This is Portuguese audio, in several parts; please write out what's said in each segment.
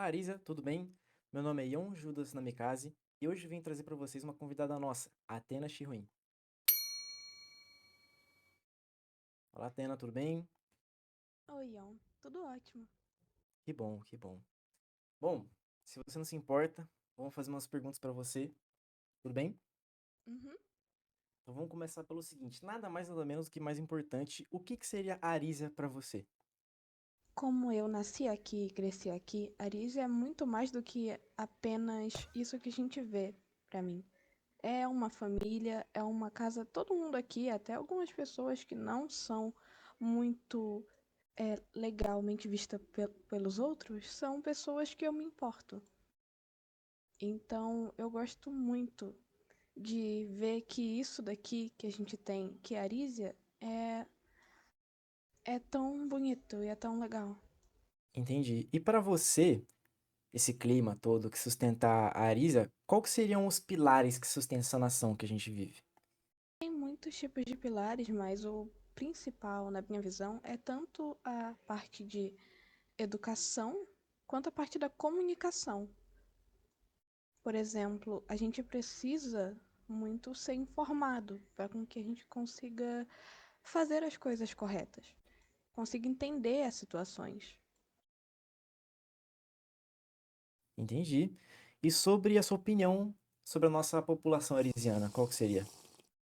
Olá, Arisa, tudo bem? Meu nome é Ion Judas Namikaze e hoje vim trazer para vocês uma convidada nossa, a Atena Shiruin. Olá, Atena, tudo bem? Oi, Ion. Tudo ótimo. Que bom, que bom. Bom, se você não se importa, vamos fazer umas perguntas para você, tudo bem? Uhum. Então vamos começar pelo seguinte, nada mais nada menos do que mais importante, o que seria a Arisa para você? Como eu nasci aqui e cresci aqui, Aris é muito mais do que apenas isso que a gente vê pra mim. É uma família, é uma casa, todo mundo aqui, até algumas pessoas que não são muito legalmente vistas pelos outros, são pessoas que eu me importo. Então, eu gosto muito de ver que isso daqui que a gente tem, que é Arísia, é tão bonito e é tão legal. Entendi. E para você, esse clima todo que sustenta a Arisa, qual que seriam os pilares que sustentam essa nação que a gente vive? Tem muitos tipos de pilares, mas o principal, na minha visão, é tanto a parte de educação quanto a parte da comunicação. Por exemplo, a gente precisa muito ser informado para que a gente consiga fazer as coisas corretas, consiga entender as situações. Entendi. E sobre a sua opinião sobre a nossa população arisiana, qual que seria?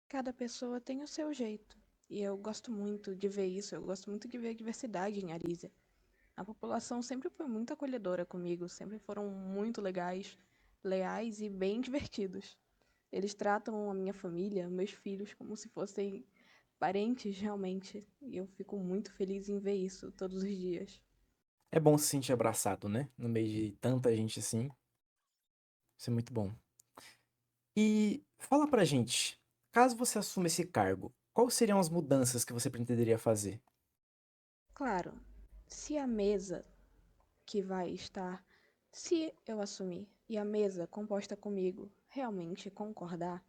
Cada pessoa tem o seu jeito. E eu gosto muito de ver isso, eu gosto muito de ver a diversidade em Arísia. A população sempre foi muito acolhedora comigo, sempre foram muito legais, leais e bem divertidos. Eles tratam a minha família, meus filhos, como se fossem parentes realmente, e eu fico muito feliz em ver isso todos os dias. É bom se sentir abraçado, né? No meio de tanta gente assim. Isso é muito bom. E fala pra gente, caso você assuma esse cargo, quais seriam as mudanças que você pretenderia fazer? Claro, se a mesa que vai estar, se eu assumir e a mesa composta comigo realmente concordar,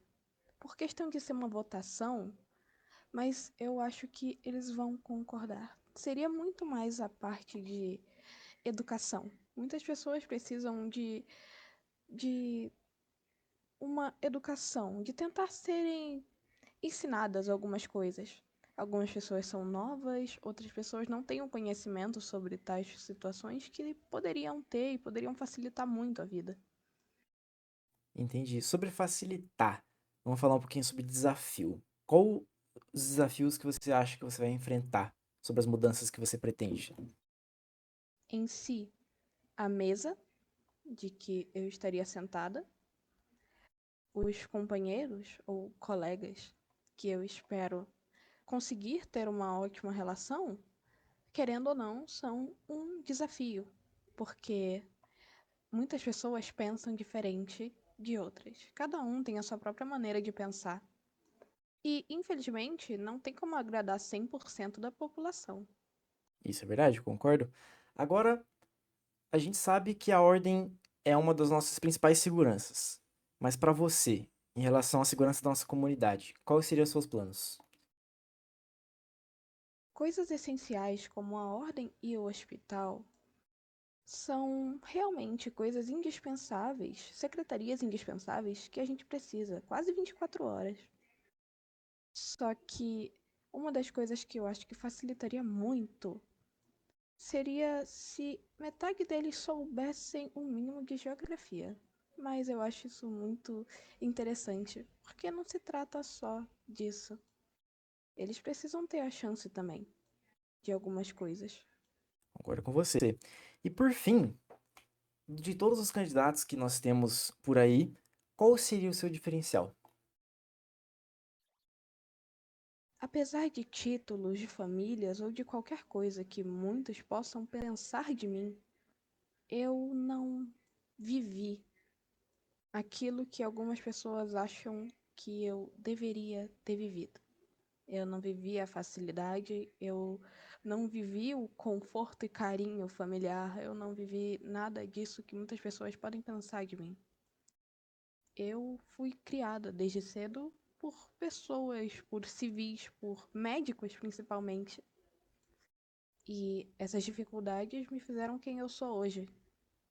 por questão de ser uma votação, mas eu acho que eles vão concordar. Seria muito mais a parte de educação. Muitas pessoas precisam de uma educação, de tentar serem ensinadas algumas coisas. Algumas pessoas são novas, outras pessoas não têm o conhecimento sobre tais situações que poderiam ter e poderiam facilitar muito a vida. Entendi. Sobre facilitar, vamos falar um pouquinho sobre desafio. Qual os desafios que você acha que você vai enfrentar sobre as mudanças que você pretende? Em si, a mesa de que eu estaria sentada, os companheiros ou colegas que eu espero conseguir ter uma ótima relação, querendo ou não, são um desafio, porque muitas pessoas pensam diferente de outras. Cada um tem a sua própria maneira de pensar. E, infelizmente, não tem como agradar 100% da população. Isso é verdade, concordo. Agora, a gente sabe que a ordem é uma das nossas principais seguranças. Mas para você, em relação à segurança da nossa comunidade, quais seriam os seus planos? Coisas essenciais como a ordem e o hospital são realmente coisas indispensáveis, secretarias indispensáveis que a gente precisa, quase 24 horas. Só que uma das coisas que eu acho que facilitaria muito seria se metade deles soubessem o mínimo de geografia. Mas eu acho isso muito interessante, porque não se trata só disso. Eles precisam ter a chance também de algumas coisas. Concordo com você. E por fim, de todos os candidatos que nós temos por aí, qual seria o seu diferencial? Apesar de títulos, de famílias ou de qualquer coisa que muitos possam pensar de mim, eu não vivi aquilo que algumas pessoas acham que eu deveria ter vivido. Eu não vivi a facilidade, eu não vivi o conforto e carinho familiar, eu não vivi nada disso que muitas pessoas podem pensar de mim. Eu fui criada desde cedo por pessoas, por civis, por médicos principalmente. E essas dificuldades me fizeram quem eu sou hoje.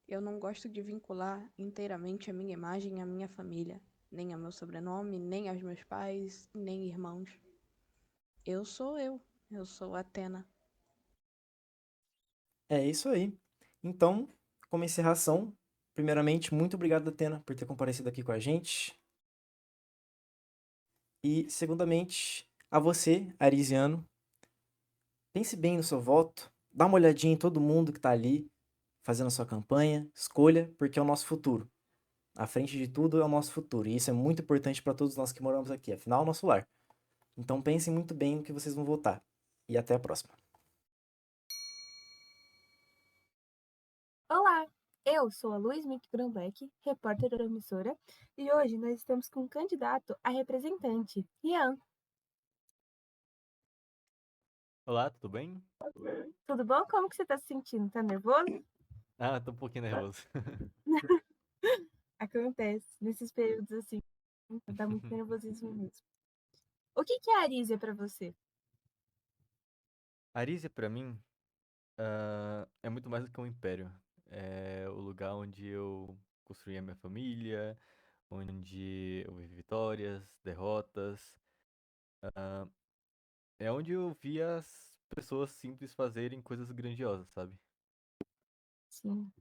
Eu não gosto de vincular inteiramente a minha imagem à minha família, nem ao meu sobrenome, nem aos meus pais, nem irmãos. Eu sou Atena. É isso aí. Então, como encerração, primeiramente, muito obrigado, Atena, por ter comparecido aqui com a gente. E, segundamente, a você, arisiano, pense bem no seu voto, dá uma olhadinha em todo mundo que tá ali fazendo a sua campanha, escolha, porque é o nosso futuro. À frente de tudo é o nosso futuro, e isso é muito importante para todos nós que moramos aqui, afinal é o nosso lar. Então pensem muito bem no que vocês vão votar. E até a próxima. Olá, eu sou a Luiz Mick Grunbeck, repórter da emissora, e hoje nós estamos com um candidato a representante, Ian. Olá, tudo bem? Tudo bom? Como que você está se sentindo? Tá nervoso? Ah, tô um pouquinho nervoso. Acontece, nesses períodos assim, dá muito nervosismo mesmo. O que é a Arísia para você? Arísia, pra mim, é muito mais do que um império. É o lugar onde eu construí a minha família, onde eu vivi vitórias, derrotas. É onde eu vi as pessoas simples fazerem coisas grandiosas, sabe? Sim.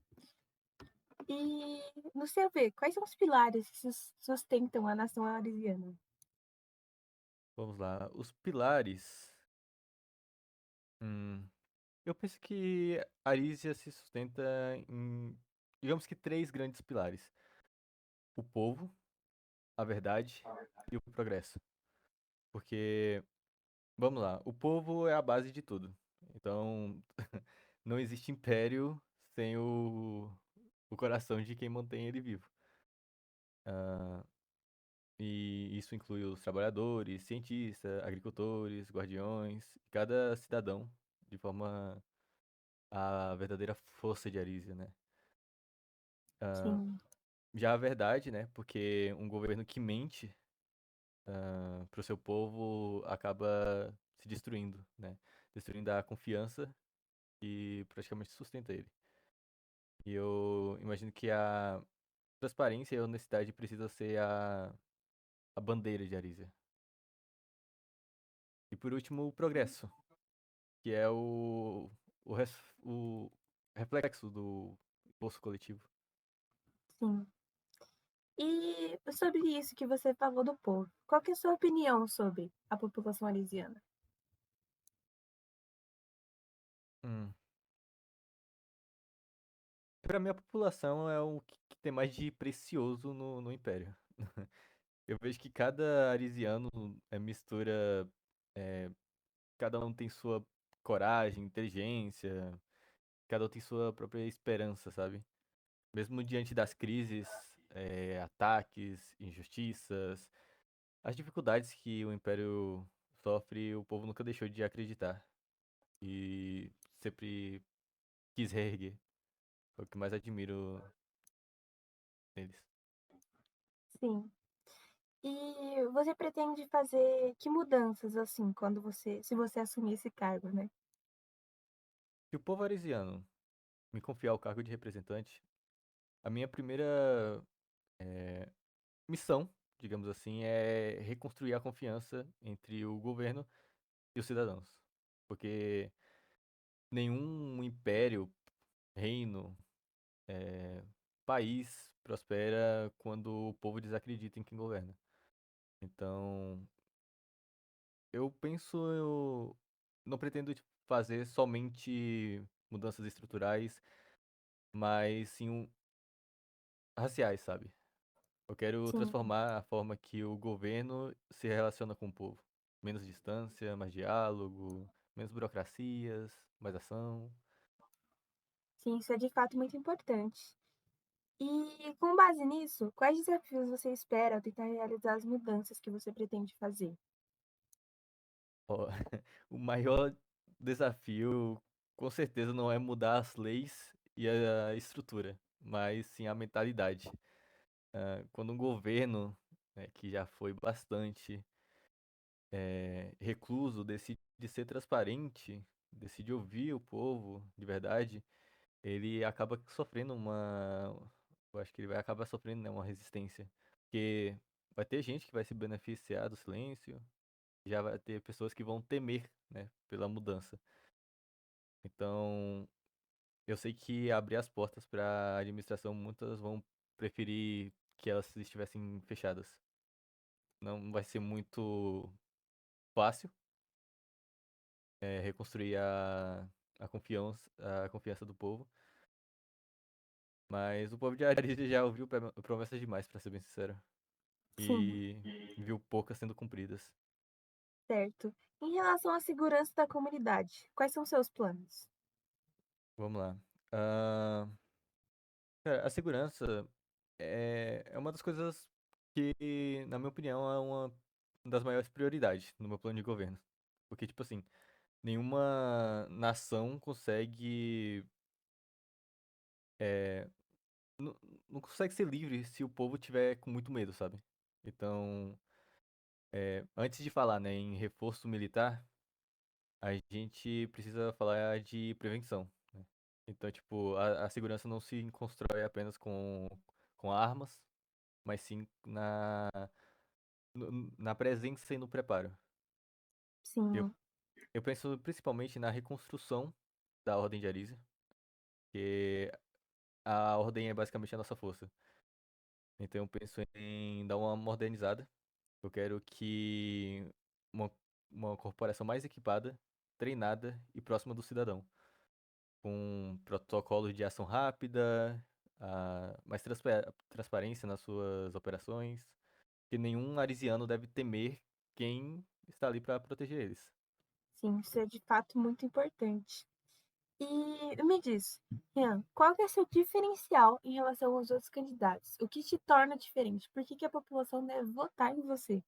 E, no seu ver, quais são os pilares que sustentam a nação arisiana? Vamos lá. Os pilares. Hum, eu penso que Arísia se sustenta em, digamos que, três grandes pilares: o povo, a verdade e o progresso. Porque, vamos lá, o povo é a base de tudo. Então, não existe império sem o coração de quem mantém ele vivo. Ah, e isso inclui os trabalhadores, cientistas, agricultores, guardiões, cada cidadão, de forma a verdadeira força de Arísia, né? Ah, Sim, já a verdade, né? Porque um governo que mente para o seu povo acaba se destruindo, né? Destruindo a confiança que praticamente sustenta ele. E eu imagino que a transparência e a honestidade precisa ser a bandeira de Arísia. E por último, o progresso, que é o reflexo do esforço coletivo. sim. E sobre isso que você falou do povo, qual que é a sua opinião sobre a população arisiana? Hum. Para mim, a população é o que tem mais de precioso no Império. Eu vejo que cada arisiano mistura. é, Cada um tem sua coragem, inteligência, cada um tem sua própria esperança, sabe? Mesmo diante das crises, ataques, injustiças, as dificuldades que o Império sofre, o povo nunca deixou de acreditar e sempre quis reerguer. É o que mais admiro neles. Sim. E você pretende fazer que mudanças assim quando se você assumir esse cargo, né? Se o povo arisiano me confiar o cargo de representante, a minha primeira eh, missão, digamos assim, é reconstruir a confiança entre o governo e os cidadãos. Porque nenhum império, reino, país prospera quando o povo desacredita em quem governa. Então, eu não pretendo tipo, fazer somente mudanças estruturais, mas sim raciais, sabe? Eu quero Sim, transformar a forma que o governo se relaciona com o povo. Menos distância, mais diálogo, menos burocracias, mais ação. sim, isso é de fato muito importante. E com base nisso, quais desafios você espera ao tentar realizar as mudanças que você pretende fazer? Ó, o maior desafio, com certeza, não é mudar as leis e a estrutura, mas sim a mentalidade. Quando um governo, né, que já foi bastante recluso, decide ser transparente, decide ouvir o povo de verdade, ele acaba sofrendo uma. Eu acho que ele vai acabar sofrendo, né, uma resistência. Porque vai ter gente que vai se beneficiar do silêncio, já vai ter pessoas que vão temer, né, pela mudança. Então, eu sei que abrir as portas para a administração, muitas vão preferir que elas estivessem fechadas. Não vai ser muito fácil, reconstruir a confiança do povo. Mas o povo de Arizia já ouviu promessas demais, pra ser bem sincero. Sim, E viu poucas sendo cumpridas. certo. Em relação à segurança da comunidade, quais são seus planos? Vamos lá. Ah, cara, a segurança é uma das coisas que, na minha opinião, é uma das maiores prioridades no meu plano de governo. Porque, tipo assim, nenhuma nação consegue. é, não, não consegue ser livre se o povo tiver com muito medo, sabe? Então, antes de falar, né, em reforço militar, a gente precisa falar de prevenção, né? Então, tipo, a segurança não se constrói apenas com armas, mas sim na presença e no preparo. Eu, Sim, eu penso principalmente na reconstrução da Ordem de Arísia, que a Ordem é basicamente a nossa força. Então, eu penso em dar uma modernizada. Eu quero que uma, uma corporação mais equipada, treinada e próxima do cidadão, com protocolos de ação rápida, mais transparência nas suas operações, que nenhum arisiano deve temer quem está ali para proteger eles. sim, isso é de fato muito importante. E me diz, Rian, qual que é o seu diferencial em relação aos outros candidatos? O que te torna diferente? Por que que a população deve votar em você?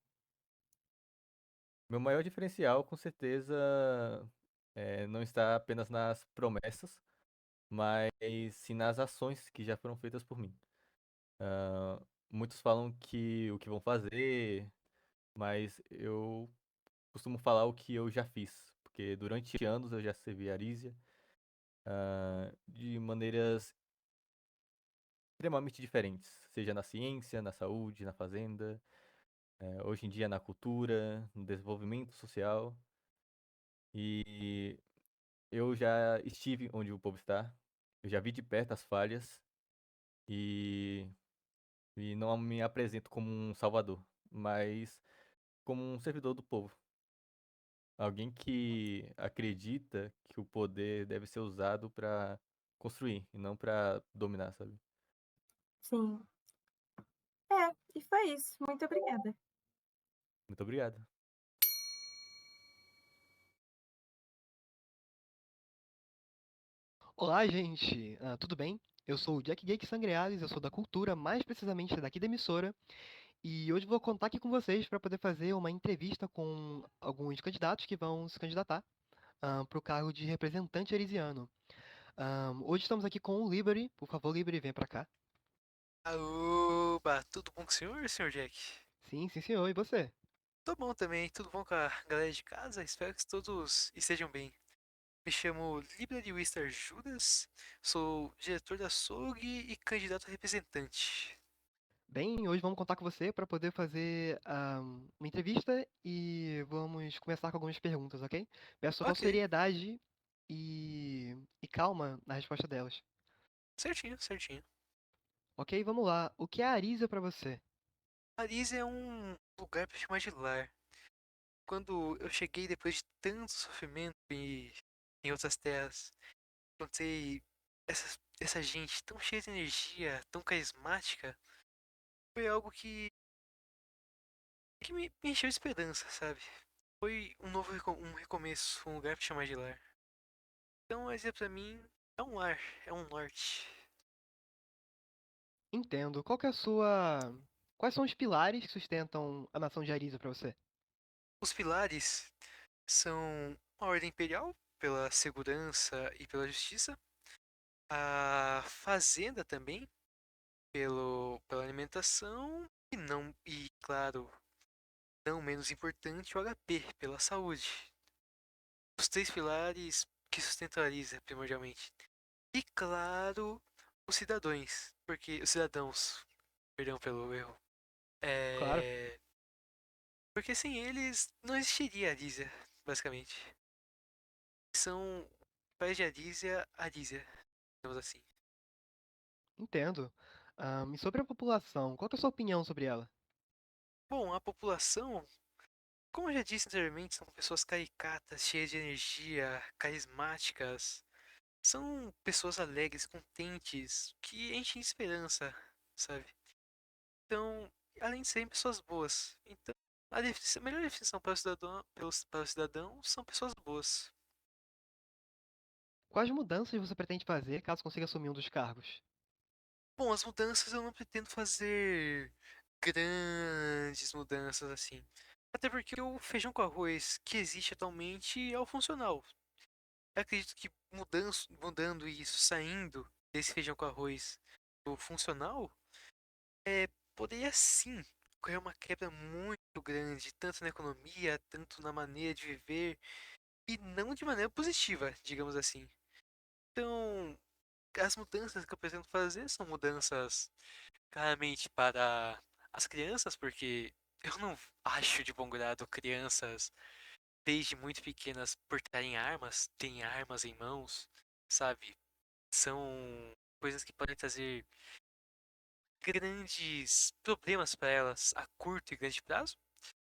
Meu maior diferencial, com certeza, não está apenas nas promessas, mas sim nas ações que já foram feitas por mim. Muitos falam que o que vão fazer, mas eu costumo falar o que eu já fiz, porque durante anos eu já servi a Arísia, de maneiras extremamente diferentes, seja na ciência, na saúde, na fazenda, hoje em dia na cultura, no desenvolvimento social. E eu já estive onde o povo está, eu já vi de perto as falhas e, e não me apresento como um salvador, mas como um servidor do povo. Alguém que acredita que o poder deve ser usado para construir e não para dominar, sabe? Sim. É, e foi isso. Muito obrigada. Muito obrigado. Olá, gente! Tudo bem? Eu sou o Jack Geek Sangreales, eu sou da Cultura, mais precisamente daqui da emissora, e hoje vou contar aqui com vocês para poder fazer uma entrevista com alguns candidatos que vão se candidatar para o cargo de representante arisiano. Hoje estamos aqui com o Liberty. Por favor, Liberty, venha para cá. Aoba, tudo bom com o senhor, senhor Jack? Sim, sim, senhor. E você? Tô bom também, tudo bom com a galera de casa? Espero que todos estejam bem. Me chamo Liberty Wister Judas, sou diretor da SOG e candidato a representante. Bem, hoje vamos contar com você para poder fazer uma entrevista e vamos começar com algumas perguntas, ok? Peço total Ok, seriedade e calma na resposta delas. certinho, certinho. Ok, vamos lá. O que é a Arisa para você? Paris é um lugar pra chamar de lar. Quando eu cheguei depois de tanto sofrimento em outras terras, encontrei essa gente tão cheia de energia, tão carismática, foi algo que me encheu de esperança, sabe? Foi um novo um recomeço, um lugar pra chamar de lar. Então, a Ásia pra mim é um lar, é um norte. Entendo. Qual que é a sua... Quais são os pilares que sustentam a nação de Arisa para você? Os pilares são a ordem imperial, pela segurança e pela justiça. A fazenda também, pela alimentação. E claro, não menos importante, o HP, pela saúde. Os três pilares que sustentam a Arisa, primordialmente. E claro, os cidadãos, porque os cidadãos, perdão pelo erro, Claro. é, porque sem eles não existiria a Arísia, basicamente. São pais de Arísia, digamos assim. Entendo. E sobre a população, qual que é a sua opinião sobre ela? Bom, a população, como eu já disse anteriormente, são pessoas caricatas, cheias de energia, carismáticas. São pessoas alegres, contentes, que enchem de esperança, sabe? Então, além de serem pessoas boas. Então, a melhor definição para o cidadão, para o cidadão são pessoas boas. Quais mudanças você pretende fazer caso consiga assumir um dos cargos? Bom, as mudanças eu não pretendo fazer grandes mudanças assim. Até porque o feijão com arroz que existe atualmente é o funcional. Eu acredito que mudando isso, saindo desse feijão com arroz do funcional, poderia sim ocorrer uma quebra muito grande, tanto na economia, tanto na maneira de viver, e não de maneira positiva, digamos assim. Então, as mudanças que eu pretendo fazer são mudanças claramente para as crianças, porque eu não acho de bom grado crianças desde muito pequenas portarem armas, terem armas em mãos, sabe? São coisas que podem trazer grandes problemas para elas a curto e grande prazo.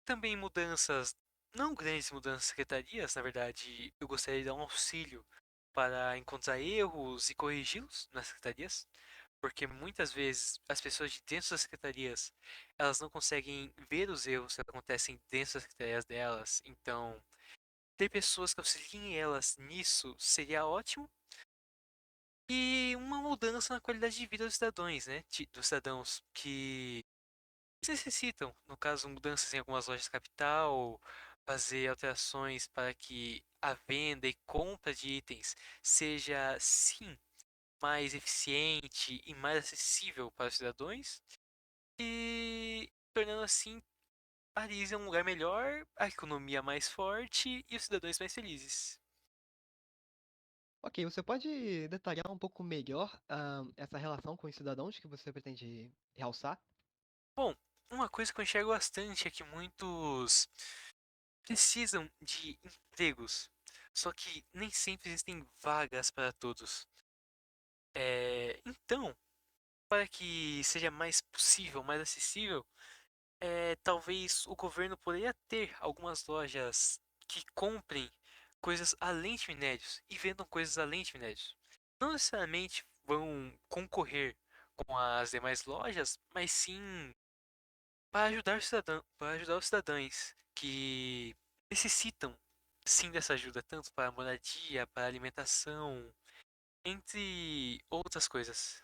Também mudanças, não grandes mudanças em secretarias, na verdade, eu gostaria de dar um auxílio para encontrar erros e corrigi-los nas secretarias, porque muitas vezes as pessoas de dentro das secretarias, elas não conseguem ver os erros que acontecem dentro das secretarias delas, então ter pessoas que auxiliem elas nisso seria ótimo. E uma mudança na qualidade de vida dos cidadãos, né? Dos cidadãos que necessitam, no caso, mudanças em algumas lojas da capital, fazer alterações para que a venda e compra de itens seja, sim, mais eficiente e mais acessível para os cidadãos, e tornando assim Paris um lugar melhor, a economia mais forte e os cidadãos mais felizes. Ok, você pode detalhar um pouco melhor essa relação com os cidadãos que você pretende realçar? Bom, uma coisa que eu enxergo bastante é que muitos precisam de empregos, só que nem sempre existem vagas para todos. Então, para que seja mais possível, mais acessível, talvez o governo poderia ter algumas lojas que comprem coisas além de minérios e vendam coisas além de minérios. Não necessariamente vão concorrer com as demais lojas, mas sim para ajudar os cidadãos que necessitam sim dessa ajuda, tanto para moradia, para alimentação, entre outras coisas.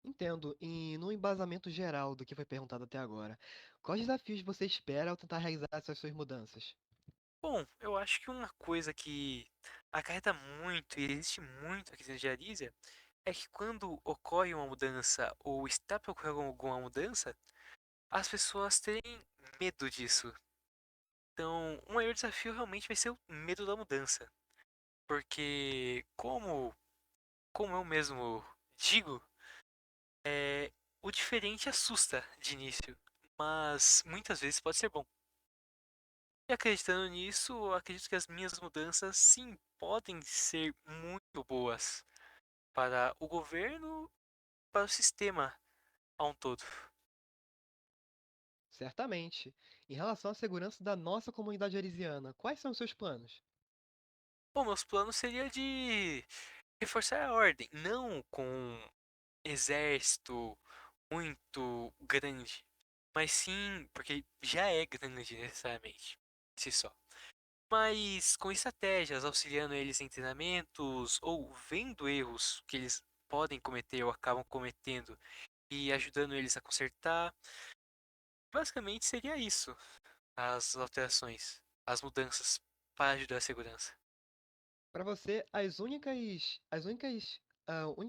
Entendo. E no embasamento geral do que foi perguntado até agora, quais desafios você espera ao tentar realizar essas suas mudanças? Bom, eu acho que uma coisa que acarreta muito e existe muito aqui na Diarísia é que quando ocorre uma mudança ou está para ocorrer alguma mudança, as pessoas terem medo disso. Então, o maior desafio realmente vai ser o medo da mudança. Porque, como eu mesmo digo, o diferente assusta de início, mas muitas vezes pode ser bom. E acreditando nisso, eu acredito que as minhas mudanças sim podem ser muito boas para o governo, para o sistema a um todo. Certamente. Em relação à segurança da nossa comunidade arisiana, quais são os seus planos? Bom, meus planos seria de reforçar a ordem, não com exército muito grande, mas sim, porque já é grande necessariamente, por si só. Mas com estratégias, auxiliando eles em treinamentos ou vendo erros que eles podem cometer ou acabam cometendo e ajudando eles a consertar. Basicamente seria isso, as alterações, as mudanças para ajudar a segurança. Para você, a única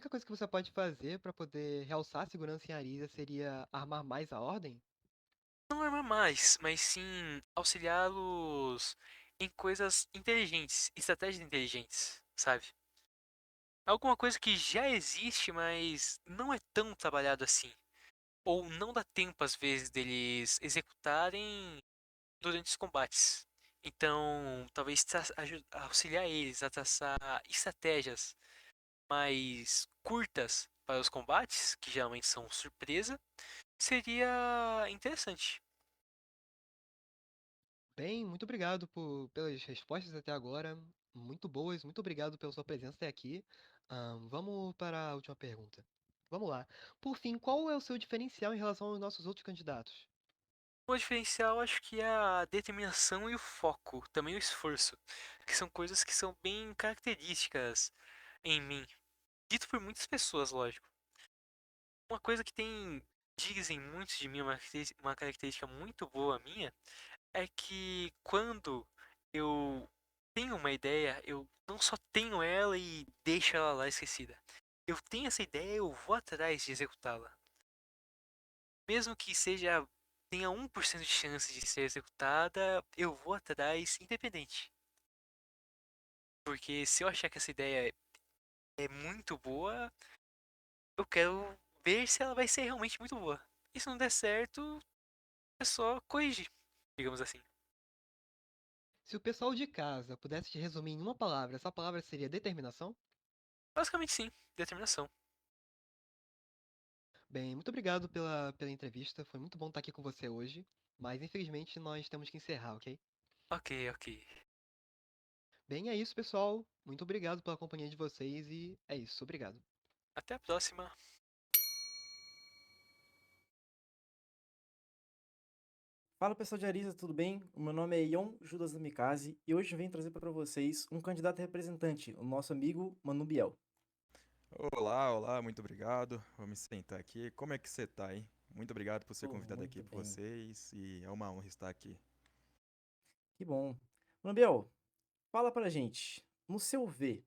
coisa que você pode fazer para poder realçar a segurança em Arisa seria armar mais a ordem? Não armar mais, mas sim auxiliá-los em coisas inteligentes, estratégias inteligentes, sabe? Alguma coisa que já existe, mas não é tão trabalhado assim. Ou não dá tempo, às vezes, deles executarem durante os combates. Então, talvez auxiliar eles a traçar estratégias mais curtas para os combates, que geralmente são surpresa, seria interessante. Bem, muito obrigado pelas respostas até agora, muito boas. Muito obrigado pela sua presença até aqui. Vamos para a última pergunta. Vamos lá. Por fim, qual é o seu diferencial em relação aos nossos outros candidatos? O diferencial acho que é a determinação e o foco, também o esforço, que são coisas que são bem características em mim, dito por muitas pessoas, lógico. Uma coisa que dizem muitos de mim, uma característica muito boa minha, é que quando eu tenho uma ideia, eu não só tenho ela e deixo ela lá esquecida. Eu tenho essa ideia, eu vou atrás de executá-la. Mesmo que tenha 1% de chance de ser executada, eu vou atrás independente. Porque se eu achar que essa ideia é muito boa, eu quero ver se ela vai ser realmente muito boa. E se não der certo, é só corrigir, digamos assim. Se o pessoal de casa pudesse te resumir em uma palavra, essa palavra seria determinação? Basicamente sim, determinação. Bem, muito obrigado pela entrevista. Foi muito bom estar aqui com você hoje. Mas infelizmente nós temos que encerrar, ok? Ok, ok. Bem, é isso, pessoal. Muito obrigado pela companhia de vocês e é isso. Obrigado. Até a próxima. Fala pessoal de Arisa, tudo bem? O meu nome é Ion Judas Namikaze e hoje eu venho trazer para vocês um candidato a representante, o nosso amigo Manu Biel. Olá, olá, muito obrigado. Vamos sentar aqui. Como é que você tá, hein? Muito obrigado por ser Oh, convidado aqui muito por bem, vocês e é uma honra estar aqui. que bom. Manu Biel, fala pra gente, no seu ver,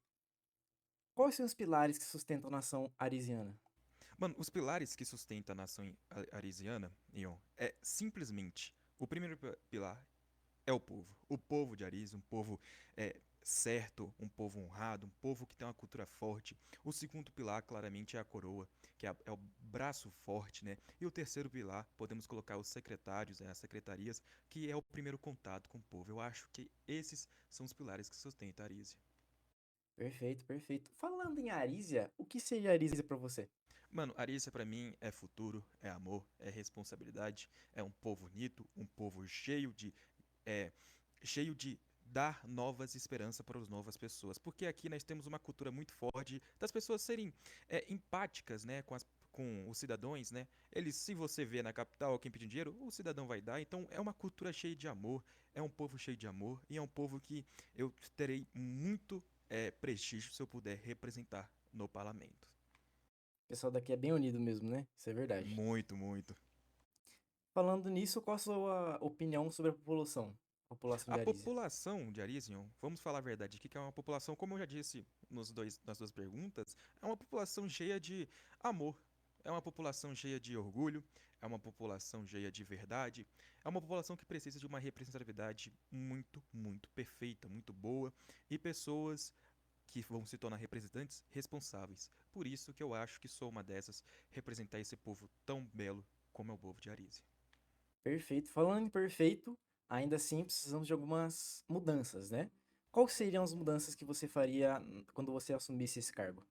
quais são os pilares que sustentam a nação arisiana? Mano, os pilares que sustentam a nação arisiana, Ion, é simplesmente o primeiro pilar é o povo. O povo de Aris, um povo certo, um povo honrado, um povo que tem uma cultura forte. O segundo pilar, claramente, é a coroa, que é o braço forte, né? E o terceiro pilar, podemos colocar os secretários, as secretarias, que é o primeiro contato com o povo. Eu acho que esses são os pilares que sustentam a Arísia. Perfeito, perfeito. Falando em Arísia, o que seria Arísia pra você? Mano, Arícia pra mim é futuro, é amor, é responsabilidade, é um povo unido, um povo é, cheio de dar novas esperanças para as novas pessoas. Porque aqui nós temos uma cultura muito forte das pessoas serem empáticas, né, com os cidadãos, né? Eles, se você vê na capital alguém pedindo dinheiro, o cidadão vai dar. Então é uma cultura cheia de amor, é um povo cheio de amor e é um povo que eu terei muito prestígio se eu puder representar no parlamento. O pessoal daqui é bem unido mesmo, né? Isso é verdade. Muito, muito. Falando nisso, qual a sua opinião sobre a população A de Arísia? população de Arisium, vamos falar a verdade aqui, que é uma população, como eu já disse nas duas perguntas, é uma população cheia de amor, é uma população cheia de orgulho, é uma população cheia de verdade, é uma população que precisa de uma representatividade muito, muito perfeita, muito boa, e pessoas que vão se tornar representantes responsáveis. Por isso que eu acho que sou uma dessas, representar esse povo tão belo como é o povo de Arísia. Perfeito. Falando em perfeito, ainda assim precisamos de algumas mudanças, né? Quais seriam as mudanças que você faria quando você assumisse esse cargo?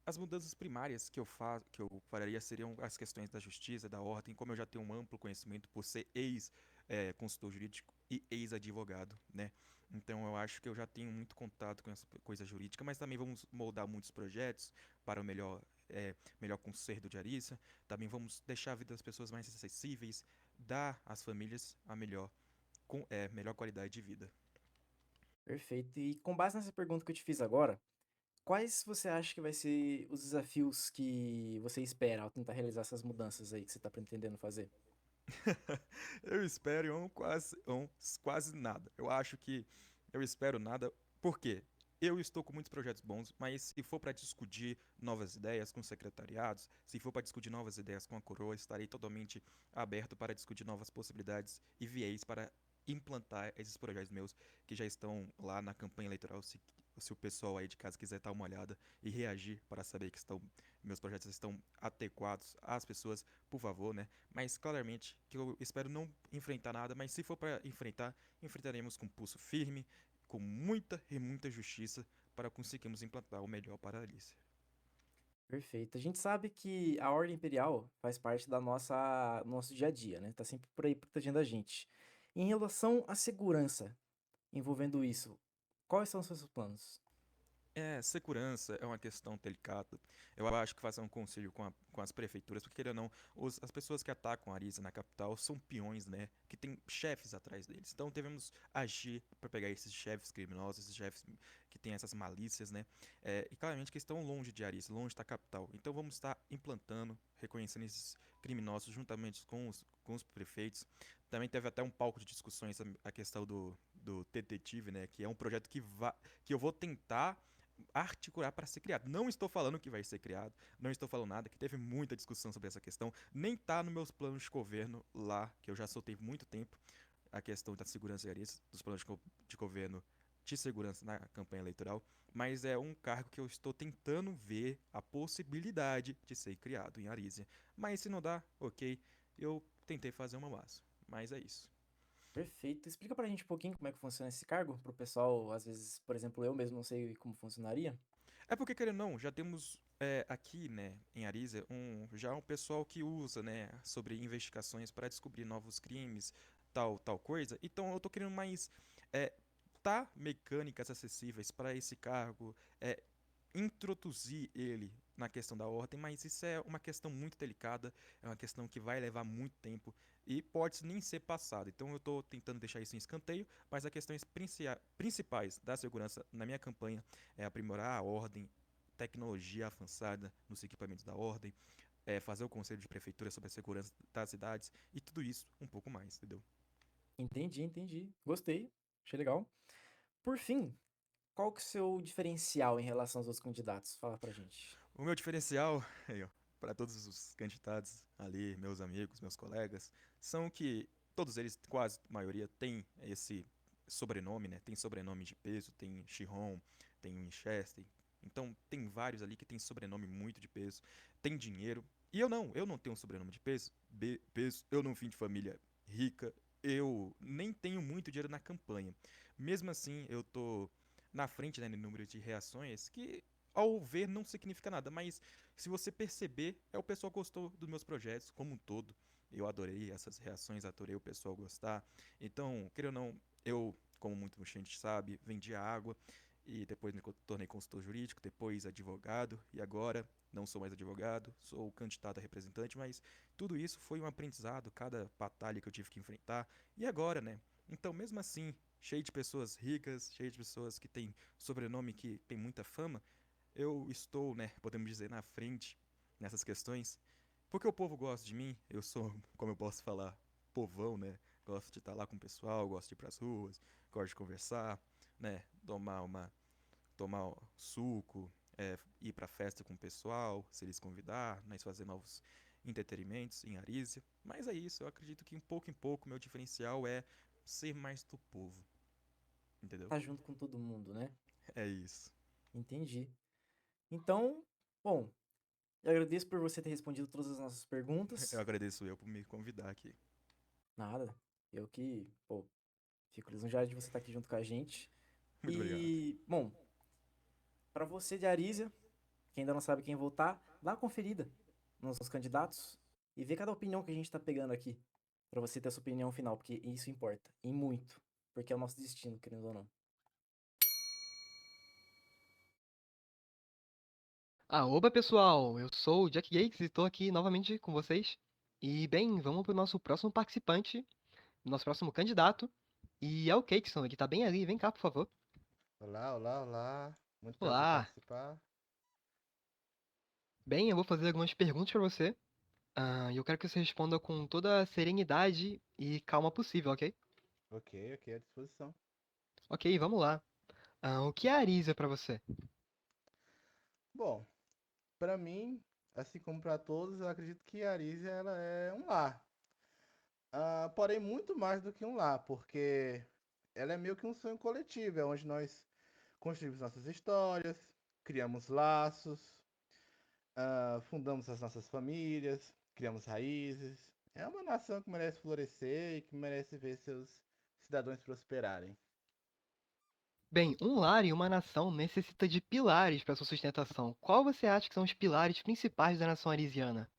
As mudanças primárias que eu faria seriam as questões da justiça, da ordem, como eu já tenho um amplo conhecimento por ser ex-consultor jurídico e ex-advogado, né? Então eu acho que eu já tenho muito contato com essa coisa jurídica, mas também vamos moldar muitos projetos para o melhor conserto de Arissa. Também vamos deixar a vida das pessoas mais acessíveis, dar às famílias a melhor qualidade de vida. Perfeito. E com base nessa pergunta que eu te fiz agora, quais você acha que vai ser os desafios que você espera ao tentar realizar essas mudanças aí que você está pretendendo fazer? Eu espero quase nada. Eu acho que eu espero nada. Por quê? Eu estou com muitos projetos bons, mas se for para discutir novas ideias com secretariados, se for para discutir novas ideias com a coroa, estarei totalmente aberto para discutir novas possibilidades e viés para implantar esses projetos meus que já estão lá na campanha eleitoral se o pessoal aí de casa quiser dar uma olhada e reagir para saber que meus projetos estão adequados às pessoas, por favor, né? Mas claramente que eu espero não enfrentar nada, mas se for para enfrentar, enfrentaremos com pulso firme, com muita e muita justiça para conseguirmos implantar o melhor para a Alice. Perfeito. A gente sabe que a Ordem Imperial faz parte da nosso dia a dia, né? Tá sempre por aí protegendo a gente. Em relação à segurança envolvendo isso, quais são os seus planos? Segurança é uma questão delicada. Eu acho que fazer um conselho com as prefeituras, porque querendo ou não, as pessoas que atacam a Arisa na capital são peões, né? Que tem chefes atrás deles. Então devemos agir para pegar esses chefes criminosos, esses chefes que têm essas malícias, né? E claramente que estão longe de Arisa, longe da capital. Então vamos estar implantando, reconhecendo esses criminosos juntamente com os prefeitos. Também teve até um palco de discussões a questão do detetive, né? Que é um projeto que eu vou tentar articular para ser criado. Não estou falando que vai ser criado, não estou falando nada, que teve muita discussão sobre essa questão, nem tá nos meus planos de governo lá, que eu já soltei muito tempo, a questão da segurança e areas, dos planos de governo de segurança na campanha eleitoral, mas é um cargo que eu estou tentando ver a possibilidade de ser criado em Arísia. Mas se não dá, ok, eu tentei fazer uma massa, mas é isso. Perfeito. Explica pra gente um pouquinho como é que funciona esse cargo, pro pessoal, às vezes, por exemplo, eu mesmo não sei como funcionaria. É porque, querendo ou não, já temos aqui, né, em Ariza, já um pessoal que usa, né, sobre investigações para descobrir novos crimes, tal coisa. Então eu tô querendo mais é, mecânicas acessíveis para esse cargo, introduzir ele na questão da ordem, mas isso é uma questão muito delicada, é uma questão que vai levar muito tempo e pode nem ser passada. Então eu estou tentando deixar isso em escanteio, mas as questões principais da segurança na minha campanha é aprimorar a ordem, tecnologia avançada nos equipamentos da ordem, fazer o conselho de prefeitura sobre a segurança das cidades e tudo isso um pouco mais, entendeu? Entendi. Gostei. Achei legal. Por fim, qual que é o seu diferencial em relação aos outros candidatos? Fala pra gente. O meu diferencial, aí, ó, para todos os candidatos ali, meus amigos, meus colegas, são que todos eles, quase a maioria, tem esse sobrenome, né? Tem sobrenome de peso, tem Chiron, tem Winchester. Então, tem vários ali que tem sobrenome muito de peso, tem dinheiro. E eu não tenho um sobrenome de peso, eu não vim de família rica, eu nem tenho muito dinheiro na campanha. Mesmo assim, eu tô na frente, né, no número de reações, que ao ver não significa nada, mas se você perceber, o pessoal gostou dos meus projetos como um todo. Eu adorei essas reações, adorei o pessoal gostar. Então, querendo ou não, eu, como muita gente sabe, vendia água e depois me tornei consultor jurídico, depois advogado e agora não sou mais advogado, sou candidato a representante, mas tudo isso foi um aprendizado, cada batalha que eu tive que enfrentar. E agora, né? Então, mesmo assim, cheio de pessoas ricas, cheio de pessoas que têm sobrenome que tem muita fama, eu estou, né, podemos dizer, na frente nessas questões, porque o povo gosta de mim, eu sou, como eu posso falar, povão, né? Gosto de estar lá com o pessoal, gosto de ir pras ruas, gosto de conversar, né? Tomar suco, ir pra festa com o pessoal, se eles convidar, nós fazer novos entretenimentos em Arísia. Mas é isso, eu acredito que em pouco meu diferencial é ser mais do povo, entendeu? Tá junto com todo mundo, né? É isso. Entendi. Então, bom, eu agradeço por você ter respondido todas as nossas Eu perguntas. agradeço eu por me convidar aqui. Nada. Eu que, pô, fico lisonjeado de você estar aqui junto com a gente. Muito obrigado. E, bom, pra você de Arísia, que ainda não sabe quem votar, dá uma conferida nos candidatos e vê cada opinião que a gente tá pegando aqui. Pra você ter a sua opinião final, porque isso importa. E muito. Porque é o nosso destino, querendo ou não. Oba pessoal, eu sou o Jack Gates e estou aqui novamente com vocês. E bem, vamos para o nosso próximo participante, nosso próximo candidato, e é o Cakeson, ele tá bem ali, vem cá, por favor. Olá, olá, olá. Muito prazer Olá! participar. Bem, eu vou fazer algumas perguntas para você, e eu quero que você responda com toda a serenidade e calma possível, ok? Ok, ok, à disposição. Ok, vamos lá. O que é a Arisa para você? Bom, para mim, assim como para todos, eu acredito que a Arísia ela é um lar. Porém, muito mais do que um lar, porque ela é meio que um sonho coletivo, é onde nós construímos nossas histórias, criamos laços, fundamos as nossas famílias, criamos raízes. É uma nação que merece florescer e que merece ver seus cidadãos prosperarem. Bem, um lar e uma nação necessita de pilares para sua sustentação. Qual você acha que são os pilares principais da nação arisiana?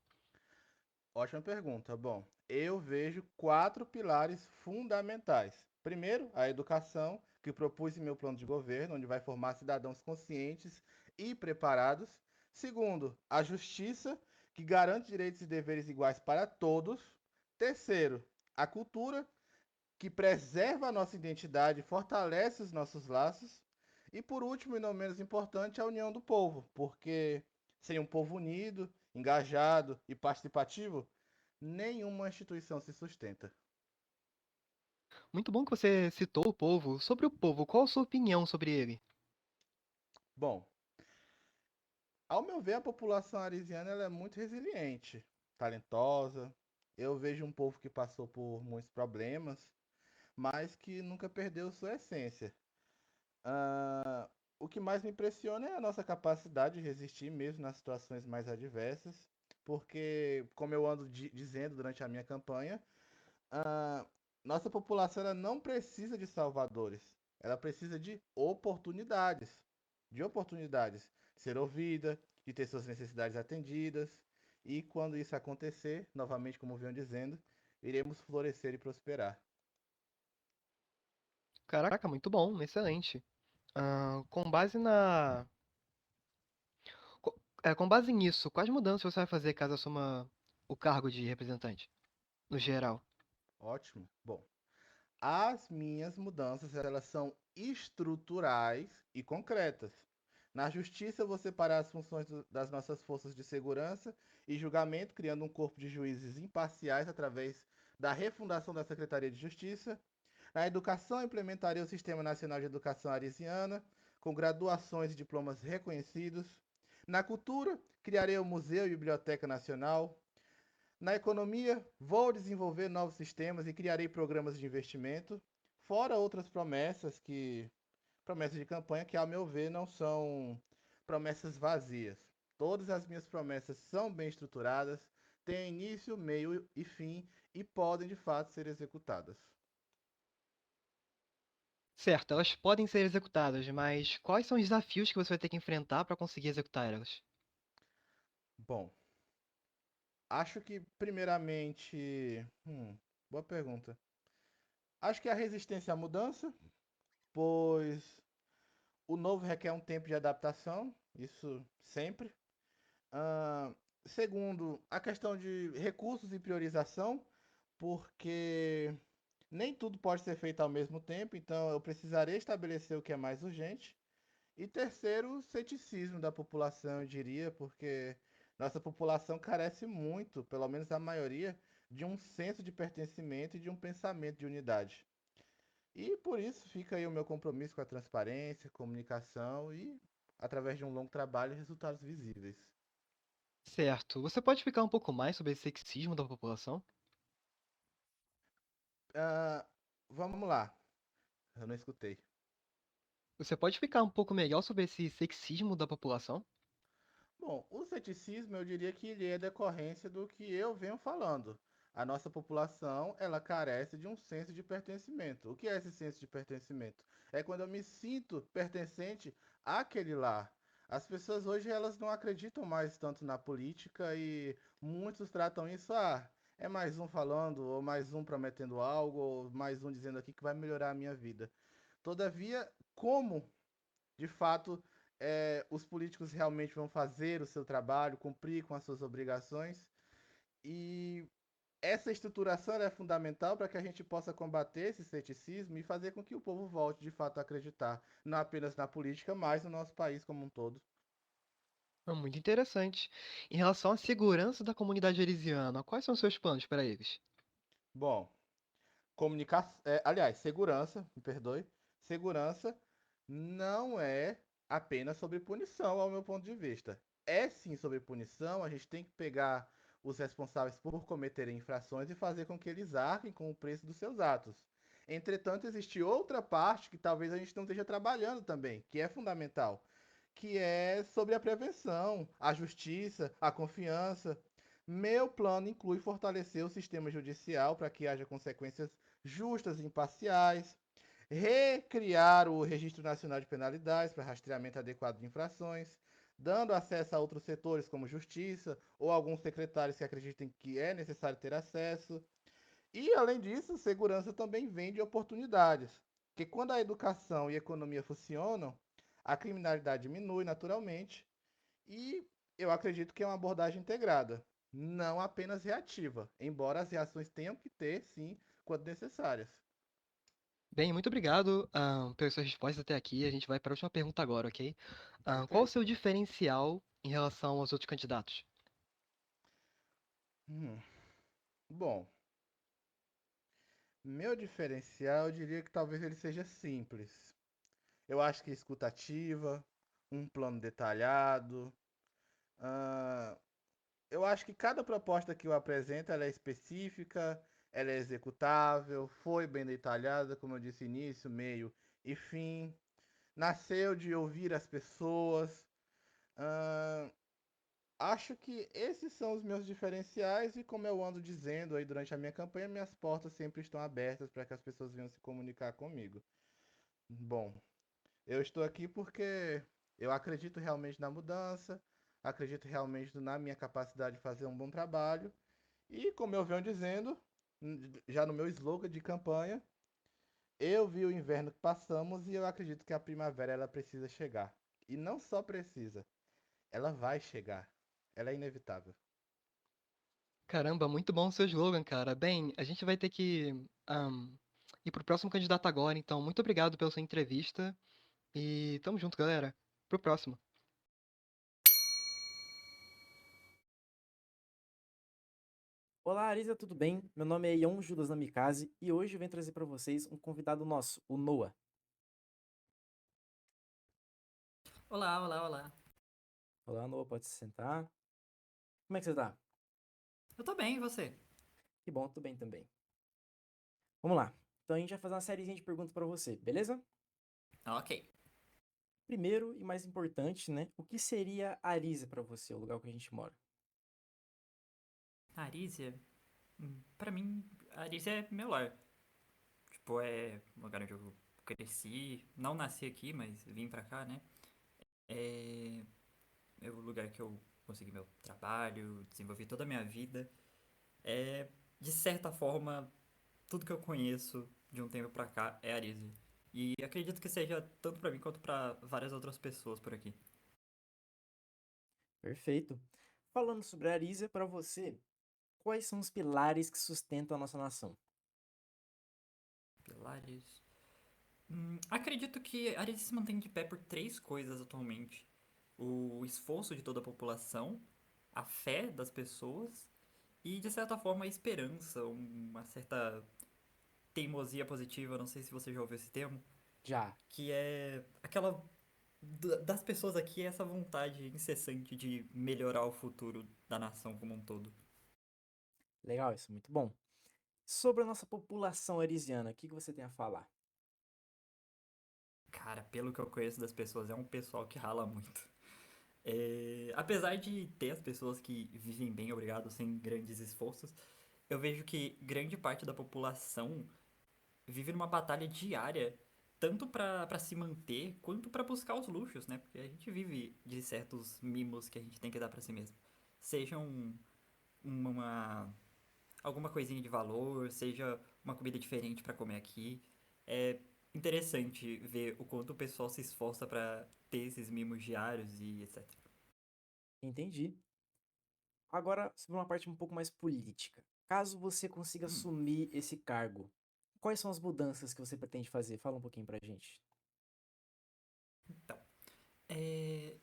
Ótima pergunta. Bom, eu vejo 4 pilares fundamentais. Primeiro, a educação, que propus em meu plano de governo, onde vai formar cidadãos conscientes e preparados. Segundo, a justiça, que garante direitos e deveres iguais para todos. Terceiro, a cultura, que preserva a nossa identidade e fortalece os nossos laços. E por último, e não menos importante, a união do povo, porque sem um povo unido, engajado e participativo, nenhuma instituição se sustenta. Muito bom que você citou o povo. Sobre o povo, qual a sua opinião sobre ele? Bom, ao meu ver, a população arisiana ela é muito resiliente, talentosa. Eu vejo um povo que passou por muitos problemas, mas que nunca perdeu sua essência. O que mais me impressiona é a nossa capacidade de resistir mesmo nas situações mais adversas, porque, como eu ando dizendo durante a minha campanha, ah, nossa população ela não precisa de salvadores, ela precisa de oportunidades, ser ouvida, de ter suas necessidades atendidas, e quando isso acontecer, novamente, como venho dizendo, iremos florescer e prosperar. Caraca, muito bom, excelente. Com base na. Com base nisso, quais mudanças você vai fazer caso assuma o cargo de representante, no geral? Ótimo. Bom, as minhas mudanças, elas são estruturais e concretas. Na justiça, eu vou separar as funções das nossas forças de segurança e julgamento, criando um corpo de juízes imparciais através da refundação da Secretaria de Justiça. Na educação, implementarei o Sistema Nacional de Educação Arisiana, com graduações e diplomas reconhecidos. Na cultura, criarei o Museu e Biblioteca Nacional. Na economia, vou desenvolver novos sistemas e criarei programas de investimento, fora outras promessas de campanha que, ao meu ver, não são promessas vazias. Todas as minhas promessas são bem estruturadas, têm início, meio e fim e podem de fato ser executadas. Certo, elas podem ser executadas, mas quais são os desafios que você vai ter que enfrentar para conseguir executar elas? Bom, acho que primeiramente, boa pergunta. Acho que a resistência à mudança, pois o novo requer um tempo de adaptação, isso sempre. Ah, segundo, a questão de recursos e priorização, porque nem tudo pode ser feito ao mesmo tempo, então eu precisarei estabelecer o que é mais urgente. E terceiro, o ceticismo da população, eu diria, porque nossa população carece muito, pelo menos a maioria, de um senso de pertencimento e de um pensamento de unidade. E por isso fica aí o meu compromisso com a transparência, comunicação e, através de um longo trabalho, resultados visíveis. Certo, você pode explicar um pouco mais sobre esse sexismo da população? Ah, vamos lá, eu não escutei. Você pode explicar um pouco melhor sobre esse sexismo da população? Bom, o ceticismo eu diria que ele é decorrência do que eu venho falando. A nossa população, ela carece de um senso de pertencimento. O que é esse senso de pertencimento? É quando eu me sinto pertencente àquele lar. As pessoas hoje elas não acreditam mais tanto na política e muitos tratam isso, é mais um falando, ou mais um prometendo algo, ou mais um dizendo aqui que vai melhorar a minha vida. Todavia, como de fato os políticos realmente vão fazer o seu trabalho, cumprir com as suas obrigações. E essa estruturação é fundamental para que a gente possa combater esse ceticismo e fazer com que o povo volte de fato a acreditar, não apenas na política, mas no nosso país como um todo. Muito interessante. Em relação à segurança da comunidade elisiana, quais são os seus planos para eles? Bom, comunicação, aliás, segurança, me perdoe, segurança não é apenas sobre punição, ao meu ponto de vista. É sim sobre punição, a gente tem que pegar os responsáveis por cometerem infrações e fazer com que eles arquem com o preço dos seus atos. Entretanto, existe outra parte que talvez a gente não esteja trabalhando também, que é fundamental, que é sobre a prevenção, a justiça, a confiança. Meu plano inclui fortalecer o sistema judicial para que haja consequências justas e imparciais, recriar o Registro Nacional de Penalidades para rastreamento adequado de infrações, dando acesso a outros setores como justiça ou alguns secretários que acreditem que é necessário ter acesso. E, além disso, segurança também vem de oportunidades, porque quando a educação e a economia funcionam, a criminalidade diminui naturalmente e eu acredito que é uma abordagem integrada, não apenas reativa, embora as reações tenham que ter, sim, quando necessárias. Bem, muito obrigado, pelas suas respostas até aqui. A gente vai para a última pergunta agora, ok? Qual o Perfeito. seu diferencial em relação aos outros candidatos? Hum, Bom, meu diferencial, eu diria que talvez ele seja simples. Eu acho que escuta ativa, um plano detalhado. ah, eu acho que cada proposta que eu apresento ela é específica, ela é executável, foi bem detalhada, como eu disse, início, meio e fim. Nasceu de ouvir as pessoas. Ah, acho que esses são os meus diferenciais e como eu ando dizendo aí durante a minha campanha, minhas portas sempre estão abertas para que as pessoas venham se comunicar comigo. Bom, eu estou aqui porque eu acredito realmente na mudança, acredito realmente na minha capacidade de fazer um bom trabalho e como eu venho dizendo, já no meu slogan de campanha, eu vi o inverno que passamos e eu acredito que a primavera ela precisa chegar. E não só precisa, ela vai chegar. Ela é inevitável. Caramba, muito bom o seu slogan, cara. Bem, a gente vai ter que ir pro próximo candidato agora, então muito obrigado pela sua entrevista e tamo junto, galera. Pro próximo. Olá, Arisa, tudo bem? Meu nome é Ion Judas Namikaze e hoje eu venho trazer para vocês um convidado nosso, o Noah. Olá, olá, olá. Olá, Noah, pode se sentar. Como é que você tá? Eu tô bem, e você? Que bom, tô bem também. Vamos lá. Então a gente vai fazer uma sériezinha de perguntas para você, beleza? Ok. Primeiro e mais importante, né? O que seria Arisa para você, o lugar que a gente mora? Arísia? Pra mim, Arísia é meu lar. Tipo, é o lugar onde eu cresci. Não nasci aqui, mas vim pra cá, né? É o lugar que eu consegui meu trabalho, desenvolvi toda a minha vida. É, de certa forma, tudo que eu conheço de um tempo pra cá é Arísia. E acredito que seja tanto pra mim quanto pra várias outras pessoas por aqui. Perfeito. Falando sobre Arisa, para você, quais são os pilares que sustentam a nossa nação? Pilares. Acredito que Arísia se mantém de pé por três coisas atualmente: o esforço de toda a população, a fé das pessoas e, de certa forma, a esperança, uma certa teimosia positiva. Não sei se você já ouviu esse termo, Já. que é aquela das pessoas aqui, essa vontade incessante de melhorar o futuro da nação como um todo. Legal, isso é muito bom. Sobre a nossa população arisiana, o que você tem a falar? Cara, pelo que eu conheço das pessoas, é um pessoal que rala muito. Apesar de ter as pessoas que vivem bem, obrigado, sem grandes esforços, eu vejo que grande parte da população vive numa batalha diária, tanto pra se manter, quanto pra buscar os luxos, né? Porque a gente vive de certos mimos que a gente tem que dar pra si mesmo. Sejam uma, alguma coisinha de valor, seja uma comida diferente pra comer aqui. É interessante ver o quanto o pessoal se esforça pra ter esses mimos diários e etc. Entendi. Agora, sobre uma parte um pouco mais política. Caso você consiga Hum, assumir esse cargo, quais são as mudanças que você pretende fazer? Fala um pouquinho pra gente. então,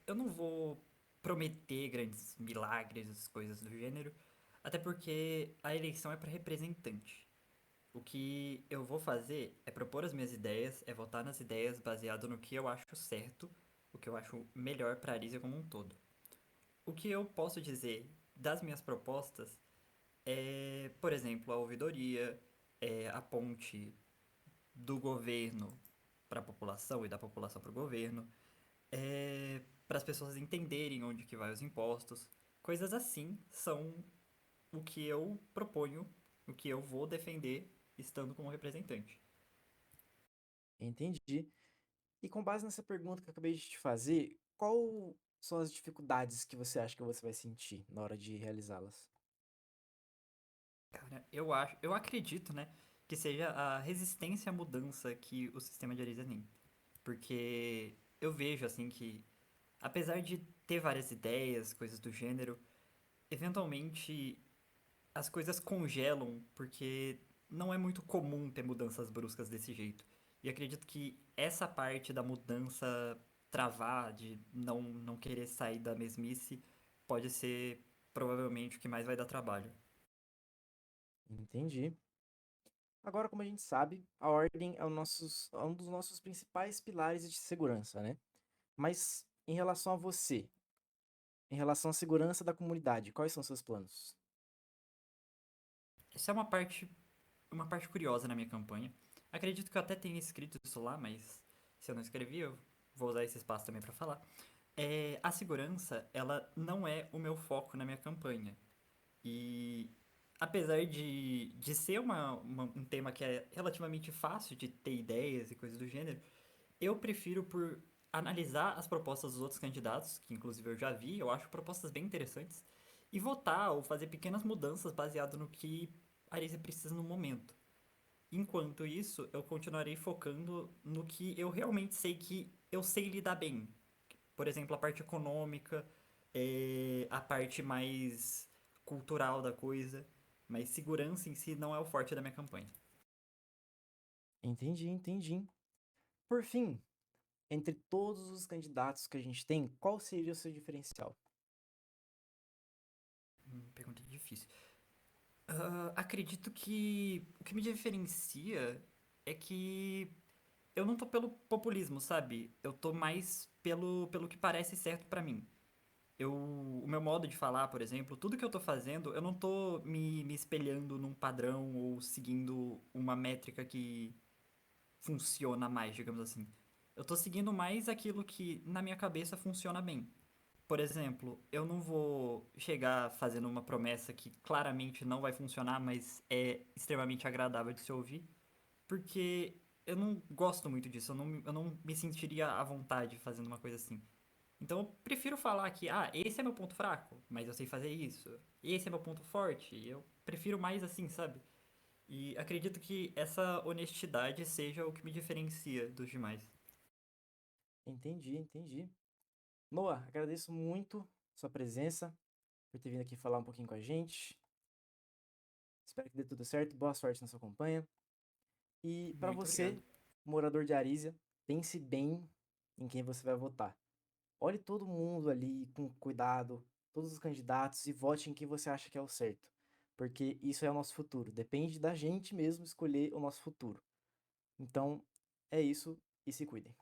eu não vou prometer grandes milagres, coisas do gênero, até porque a eleição é para representante. O que eu vou fazer é propor as minhas ideias, é votar nas ideias baseado no que eu acho certo, o que eu acho melhor para a Arísia como um todo. O que eu posso dizer das minhas propostas é, por exemplo, a ouvidoria, a ponte do governo para a população e da população para o governo, para as pessoas entenderem onde que vai os impostos. Coisas assim são o que eu proponho, o que eu vou defender estando como representante. Entendi. E com base nessa pergunta que eu acabei de te fazer, qual são as dificuldades que você acha que você vai sentir na hora de realizá-las? Cara, eu acredito, né, que seja a resistência à mudança que o sistema de Arisa tem. Porque eu vejo, assim, que apesar de ter várias ideias, coisas do gênero, eventualmente as coisas congelam porque não é muito comum ter mudanças bruscas desse jeito. E acredito que essa parte da mudança travar, de não querer sair da mesmice, pode ser provavelmente o que mais vai dar trabalho. Entendi. Agora, como a gente sabe, a ordem é um dos nossos principais pilares de segurança, né? Mas em relação a você, em relação à segurança da comunidade, quais são seus planos? Essa é uma parte curiosa na minha campanha. Acredito que eu até tenha escrito isso lá, mas se eu não escrevi, eu vou usar esse espaço também para falar. A segurança, ela não é o meu foco na minha campanha. E apesar de ser um tema que é relativamente fácil de ter ideias e coisas do gênero, eu prefiro por analisar as propostas dos outros candidatos, que inclusive eu já vi, eu acho propostas bem interessantes, e votar ou fazer pequenas mudanças baseado no que a Arisa precisa no momento. Enquanto isso, eu continuarei focando no que eu realmente sei que eu sei lidar bem. Por exemplo, a parte econômica, a parte mais cultural da coisa, mas segurança em si não é o forte da minha campanha. Entendi, entendi. Por fim, entre todos os candidatos que a gente tem, qual seria o seu diferencial? Pergunta difícil. Acredito que o que me diferencia é que eu não tô pelo populismo, sabe? Eu tô mais pelo que parece certo pra mim. O meu modo de falar, por exemplo, tudo que eu tô fazendo, eu não tô me espelhando num padrão ou seguindo uma métrica que funciona mais, digamos assim. Eu tô seguindo mais aquilo que na minha cabeça funciona bem. Por exemplo, eu não vou chegar fazendo uma promessa que claramente não vai funcionar, mas é extremamente agradável de se ouvir, porque eu não gosto muito disso, eu não me sentiria à vontade fazendo uma coisa assim. Então eu prefiro falar que, esse é meu ponto fraco, mas eu sei fazer isso. Esse é meu ponto forte, eu prefiro mais assim, sabe? E acredito que essa honestidade seja o que me diferencia dos demais. Entendi, entendi. Noah, agradeço muito sua presença, por ter vindo aqui falar um pouquinho com a gente. Espero que dê tudo certo. Boa sorte na sua campanha. E para Muito você, obrigado. morador de Arísia, pense bem em quem você vai votar. Olhe todo mundo ali com cuidado, todos os candidatos, e vote em quem você acha que é o certo. Porque isso é o nosso futuro. Depende da gente mesmo escolher o nosso futuro. Então, é isso e se cuidem.